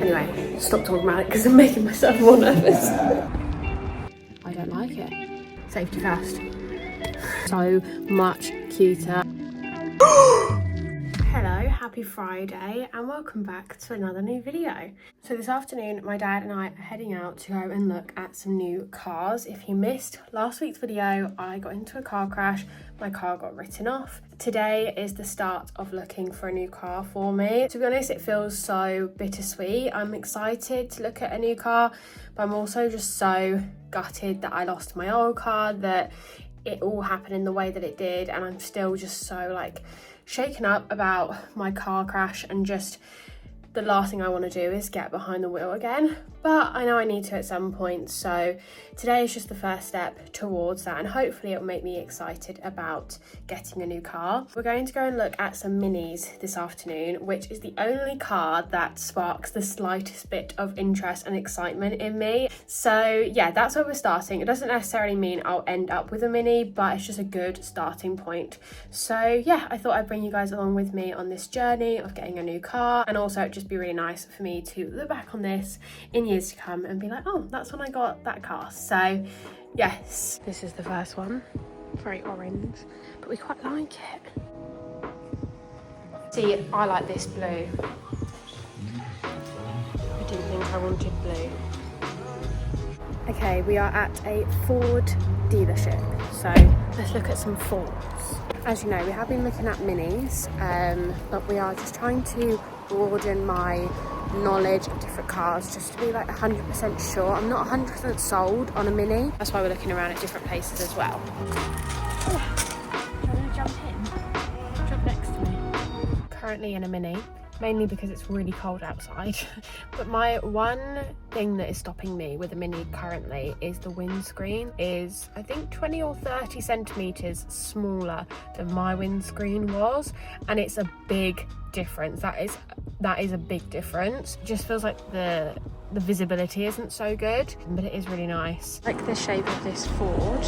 Anyway, stop talking about it because I'm making myself more nervous. I don't like it. Safety first. So much cuter. Hello, happy Friday and welcome back to another new video. So this afternoon my dad and I are heading out to go and look at some new cars. If you missed last week's video, I got into a car crash, my car got written off. Today is the start of looking for a new car for me. To be honest, it feels so bittersweet. I'm excited to look at a new car, but I'm also just so gutted that I lost my old car, that it all happened in the way that it did, and I'm still just so like shaken up about my car crash, and just the last thing I want to do is get behind the wheel again. But I know I need to at some point, so today is just the first step towards that, and hopefully it will make me excited about getting a new car. We're going to go and look at some Minis this afternoon, which is the only car that sparks the slightest bit of interest and excitement in me. So yeah, that's where we're starting. It doesn't necessarily mean I'll end up with a Mini, but it's just a good starting point. So yeah, I thought I'd bring you guys along with me on this journey of getting a new car, and also it'd just be really nice for me to look back on this in years to come and be like, oh, that's when I got that car. So yes, this is the first one. Very orange, but we quite like it. See, I like this blue. I didn't think I wanted blue. Okay, we are at a Ford dealership, so let's look at some Fords. As you know, we have been looking at Minis, but we are just trying to broaden my knowledge of different cars, just to be like 100% sure. I'm not 100% sold on a Mini. That's why we're looking around at different places as well. Oh, I'm gonna jump in. Jump next to me. Currently in a Mini, mainly because it's really cold outside. But my one thing that is stopping me with a Mini currently is the windscreen is, I think, 20 or 30 centimeters smaller than my windscreen was, and it's a big difference. That is a big difference. It just feels like the visibility isn't so good, but it is really nice. I like the shape of this Ford.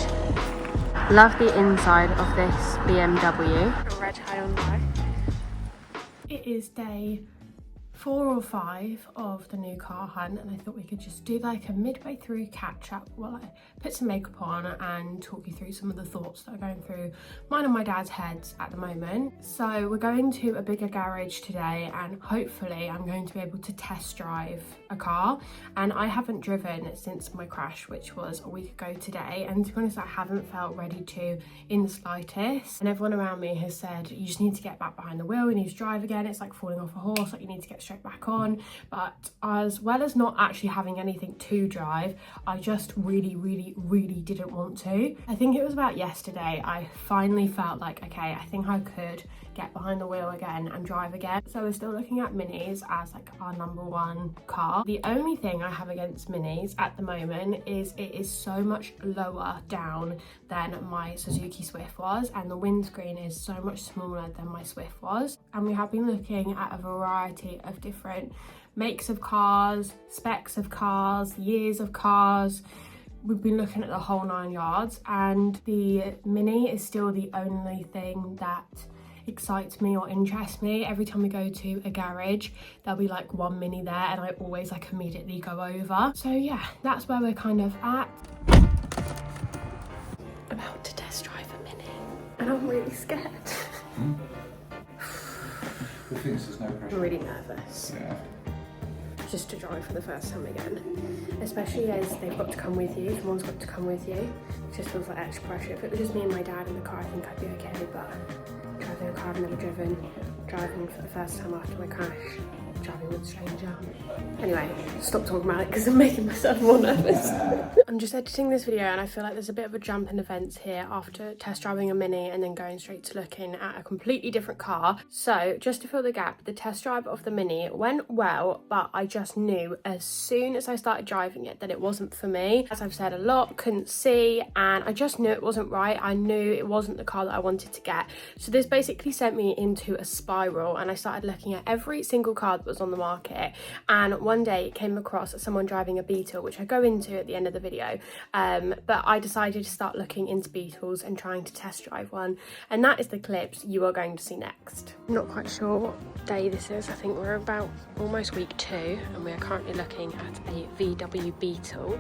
Love the inside of this BMW. Red Hyundai. It is day 4 or 5 of the new car hunt, and I thought we could just do like a midway through catch up while I put some makeup on and talk you through some of the thoughts that are going through mine and my dad's heads at the moment. So we're going to a bigger garage today, and hopefully I'm going to be able to test drive a car. And I haven't driven since my crash, which was a week ago today, and to be honest, I haven't felt ready to in the slightest. And everyone around me has said, you just need to get back behind the wheel, you need to drive again. It's like falling off a horse, like you need to get straight back on. But as well as not actually having anything to drive, I just really didn't want to. I think it was about yesterday I finally felt like, okay, I think I could get behind the wheel again and drive again. So we're still looking at Minis as like our number one car. The only thing I have against Minis at the moment is it is so much lower down than my Suzuki Swift was, and the windscreen is so much smaller than my Swift was. And we have been looking at a variety of different makes of cars, specs of cars, years of cars. We've been looking at the whole 9 yards, and the Mini is still the only thing that excites me or interests me. Every time we go to a garage, there'll be like one Mini there, and I always like immediately go over. So yeah, that's where we're kind of at. About to test drive a Mini, and I'm really scared. Who thinks there's no pressure? I'm really nervous. Yeah. Just to drive for the first time again, especially as they've got to come with you. Someone's got to come with you. It just feels like extra pressure. If it was just me and my dad in the car, I think I'd be okay, but driving a car I've never driven, driving for the first time after my crash, driving with a stranger. Anyway, stop talking about it because I'm making myself more nervous. I'm just editing this video, and I feel like there's a bit of a jump in events here after test driving a Mini and then going straight to looking at a completely different car. So just to fill the gap, the test drive of the Mini went well, but I just knew as soon as I started driving it that it wasn't for me. As I've said a lot, couldn't see, and I just knew it wasn't right. I knew it wasn't the car that I wanted to get. So this basically sent me into a spiral, and I started looking at every single car that was was on the market, and one day came across someone driving a Beetle, which I go into at the end of the video, but I decided to start looking into Beetles and trying to test drive one, and that is the clips you are going to see next. I'm not quite sure what day this is. I think we're about almost week 2, and we are currently looking at a VW Beetle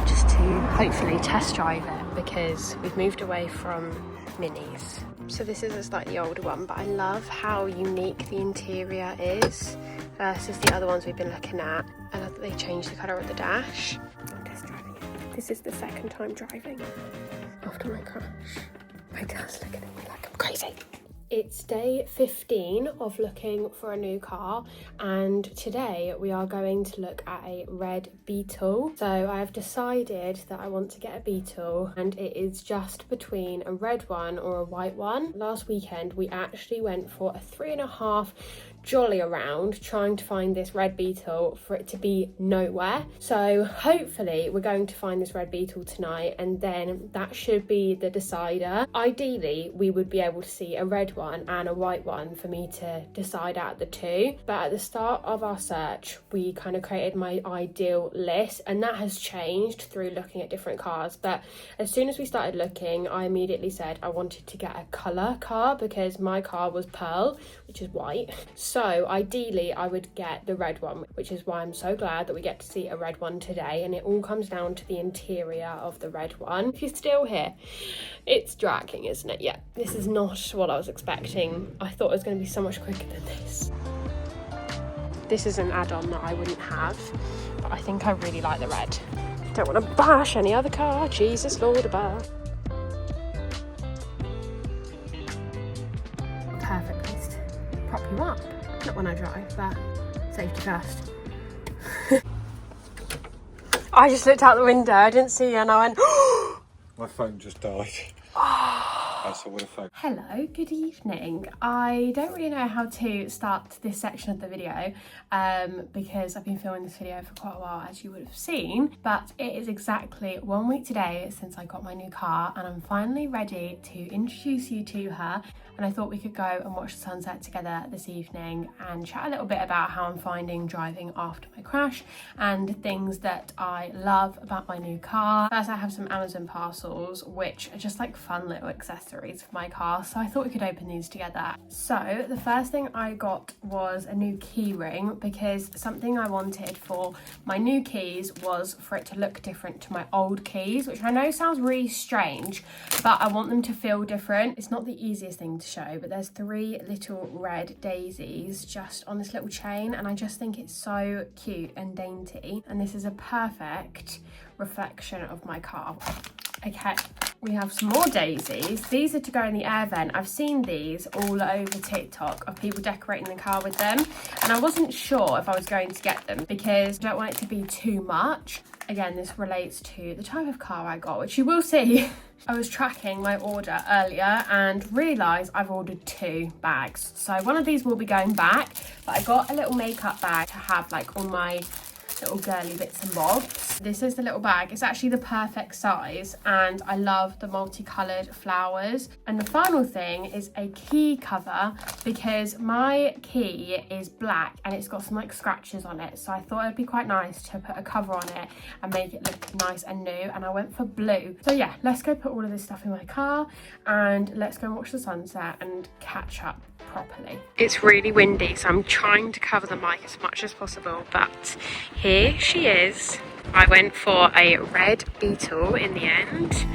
just to hopefully test drive it, because we've moved away from minis. So this is a slightly older one, but I love how unique the interior is versus the other ones we've been looking at. I love that they changed the colour of the dash. I'm test driving it. This is the second time driving after my crash. My dad's looking at me like I'm crazy. It's day 15 of looking for a new car, and today we are going to look at a red Beetle. So I have decided that I want to get a Beetle, and it is just between a red one or a white one. Last weekend we actually went for a 3.5 jolly around trying to find this red Beetle for it to be nowhere. So hopefully we're going to find this red Beetle tonight, and then that should be the decider. Ideally we would be able to see a red one and a white one for me to decide out the two, but at the start of our search we kind of created my ideal list, and that has changed through looking at different cars. But as soon as we started looking, I immediately said I wanted to get a colour car because my car was pearl, which is white. So ideally I would get the red one, which is why I'm so glad that we get to see a red one today, and it all comes down to the interior of the red one. If you're still here, it's dragging, isn't it? Yeah, this is not what I was expecting. I thought it was going to be so much quicker than this. This is an add-on that I wouldn't have, but I think I really like the red. Don't want to bash any other car, Jesus Lord above. Perfect place to prop you up. Not when I drive, but safety first. I just looked out the window, I didn't see you, and I went, My phone just died. That's all with a phone. Hello, good evening. I don't really know how to start this section of the video because I've been filming this video for quite a while, as you would have seen, but it is exactly 1 week today since I got my new car, and I'm finally ready to introduce you to her. And I thought we could go and watch the sunset together this evening and chat a little bit about how I'm finding driving after my crash and things that I love about my new car. First, I have some Amazon parcels, which are just like fun little accessories for my car, so I thought we could open these together. So the first thing I got was a new key ring, because something I wanted for my new keys was for it to look different to my old keys, which I know sounds really strange, but I want them to feel different. It's not the easiest thing to show, but there's 3 little red daisies just on this little chain, and I just think it's so cute and dainty, and this is a perfect reflection of my car. Okay, we have some more daisies. These are to go in the air vent. I've seen these all over TikTok of people decorating the car with them, and I wasn't sure if I was going to get them because I don't want it to be too much. Again, this relates to the type of car I got, which you will see. I was tracking my order earlier and realised I've ordered 2 bags. So one of these will be going back, but I got a little makeup bag to have like all my little girly bits and bobs. This is the little bag. It's actually the perfect size, and I love the multicolored flowers. And the final thing is a key cover, because my key is black and it's got some like scratches on it, so I thought it'd be quite nice to put a cover on it and make it look nice and new, and I went for blue. So yeah, let's go put all of this stuff in my car and let's go and watch the sunset and catch up properly. It's really windy, so I'm trying to cover the mic as much as possible, but here she is. I went for a red Beetle in the end,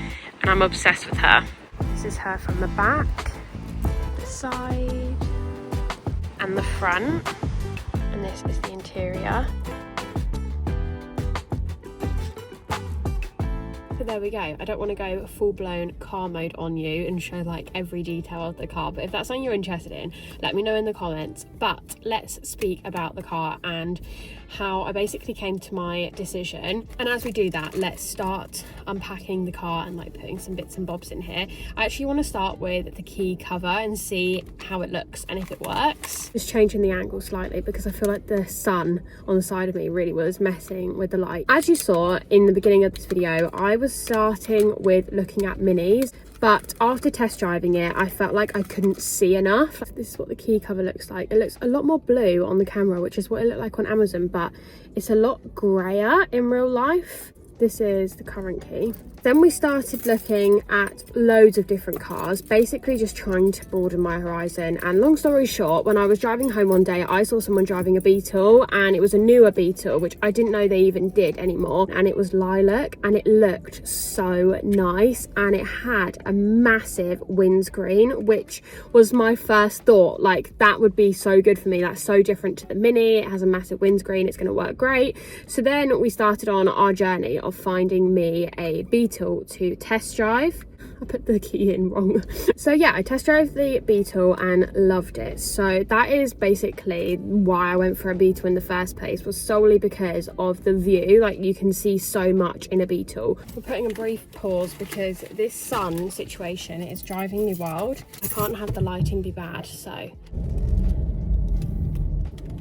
and I'm obsessed with her. This is her from the back, the side, and the front, and this is the interior. So there we go. I don't want to go full-blown car mode on you and show like every detail of the car, but if that's something you're interested in, let me know in the comments. But let's speak about the car and how I basically came to my decision. And as we do that, let's start unpacking the car and like putting some bits and bobs in here. I actually want to start with the key cover and see how it looks and if it works. Just changing the angle slightly because I feel like the sun on the side of me really was messing with the light. As you saw in the beginning of this video, I was starting with looking at minis but after test driving it, I felt like I couldn't see enough. This is what the key cover looks like. It looks a lot more blue on the camera, which is what it looked like on Amazon, but it's a lot grayer in real life. This is the current key. Then we started looking at loads of different cars, basically just trying to broaden my horizon. And long story short, when I was driving home one day, I saw someone driving a Beetle, and it was a newer Beetle, which I didn't know they even did anymore. And it was lilac, and it looked so nice, and it had a massive windscreen, which was my first thought. Like, that would be so good for me. That's so different to the Mini. It has a massive windscreen. It's going to work great. So then we started on our journey of finding me a Beetle to test drive. I put the key in wrong. So yeah, I test drove the Beetle and loved it. So that is basically why I went for a Beetle in the first place, was solely because of the view. Like, you can see so much in a Beetle. We're putting a brief pause because this sun situation is driving me wild. I can't have the lighting be bad, so...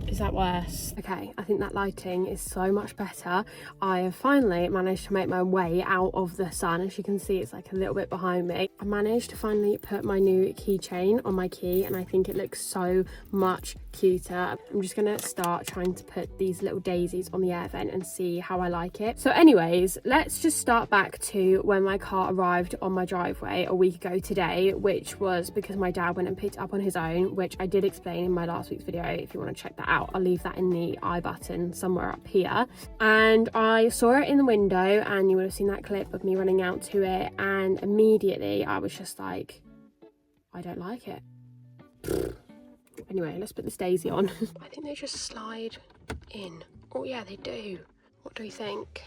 Is that worse? Okay, I think that lighting is so much better. I have finally managed to make my way out of the sun. As you can see, it's like a little bit behind me. I managed to finally put my new keychain on my key, and I think it looks so much cuter. I'm just gonna start trying to put these little daisies on the air vent and see how I like it. So anyways, let's just start back to when my car arrived on my driveway a week ago today, which was because my dad went and picked it up on his own, which I did explain in my last week's video. If you want to check that out, I'll leave that in the I button somewhere up here. And I saw it in the window, and you would have seen that clip of me running out to it, and immediately I was just like, I don't like it. Anyway, let's put this daisy on. I think they just slide in. Oh yeah, they do. What do we think?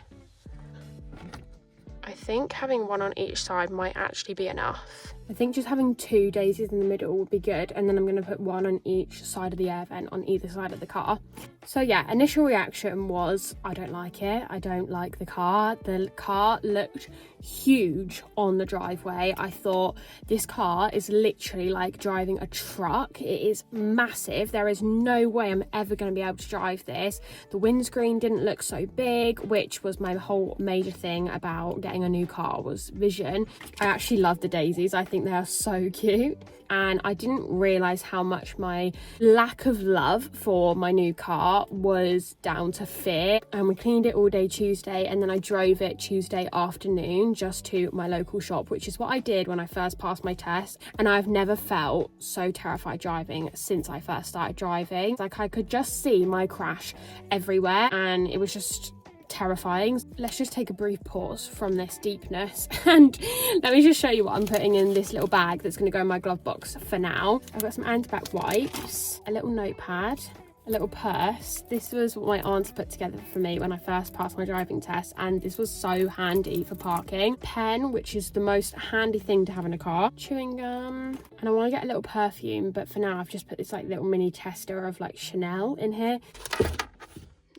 I think having one on each side might actually be enough. I think just having two daisies in the middle would be good, and then I'm going to put one on each side of the air vent on either side of the car. So yeah, initial reaction was, I don't like it. I don't like the car. The car looked huge on the driveway. I thought, this car is literally like driving a truck. It is massive. There is no way I'm ever going to be able to drive this. The windscreen didn't look so big, which was my whole major thing about getting a new car, was vision. I actually love the daisies. I think they are so cute. And I didn't realise how much my lack of love for my new car was down to fear. And we cleaned it all day Tuesday, and then I drove it Tuesday afternoon just to my local shop, which is what I did when I first passed my test. And I've never felt so terrified driving since I first started driving. Like, I could just see my crash everywhere, and it was just terrifying. Let's just take a brief pause from this deepness and let me just show you what I'm putting in this little bag that's going to go in my glove box for now. I've got some antibac wipes, a little notepad, a little purse. This was what my aunts put together for me when I first passed my driving test, and this was so handy for parking. Pen, which is the most handy thing to have in a car. Chewing gum, and I want to get a little perfume, but for now I've just put this like little mini tester of like Chanel in here.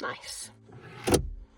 Nice.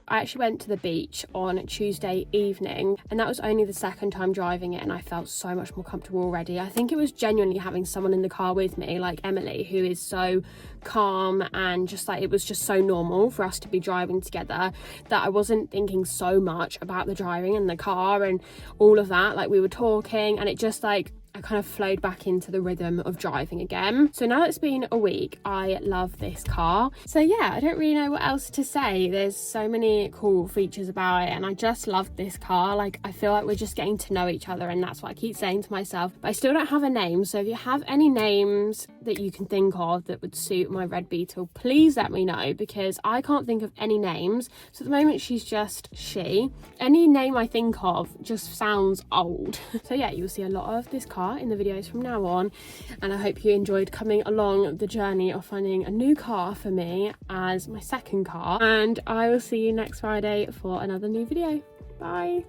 I actually went to the beach on Tuesday evening, and that was only the second time driving it, and I felt so much more comfortable already. I think it was genuinely having someone in the car with me, like Emily, who is so calm, and just like, it was just so normal for us to be driving together that I wasn't thinking so much about the driving in the car and all of that. Like, we were talking, and it just like, I kind of flowed back into the rhythm of driving again. So now it's been a week, I love this car. So yeah, I don't really know what else to say. There's so many cool features about it, and I just love this car. Like, I feel like we're just getting to know each other, and that's what I keep saying to myself. But I still don't have a name, so if you have any names that you can think of that would suit my red Beetle, please let me know, because I can't think of any names. So at the moment she's just she. Any name I think of just sounds old. So yeah, you'll see a lot of this car in the videos from now on, and I hope you enjoyed coming along the journey of finding a new car for me as my second car, and I will see you next Friday for another new video. Bye.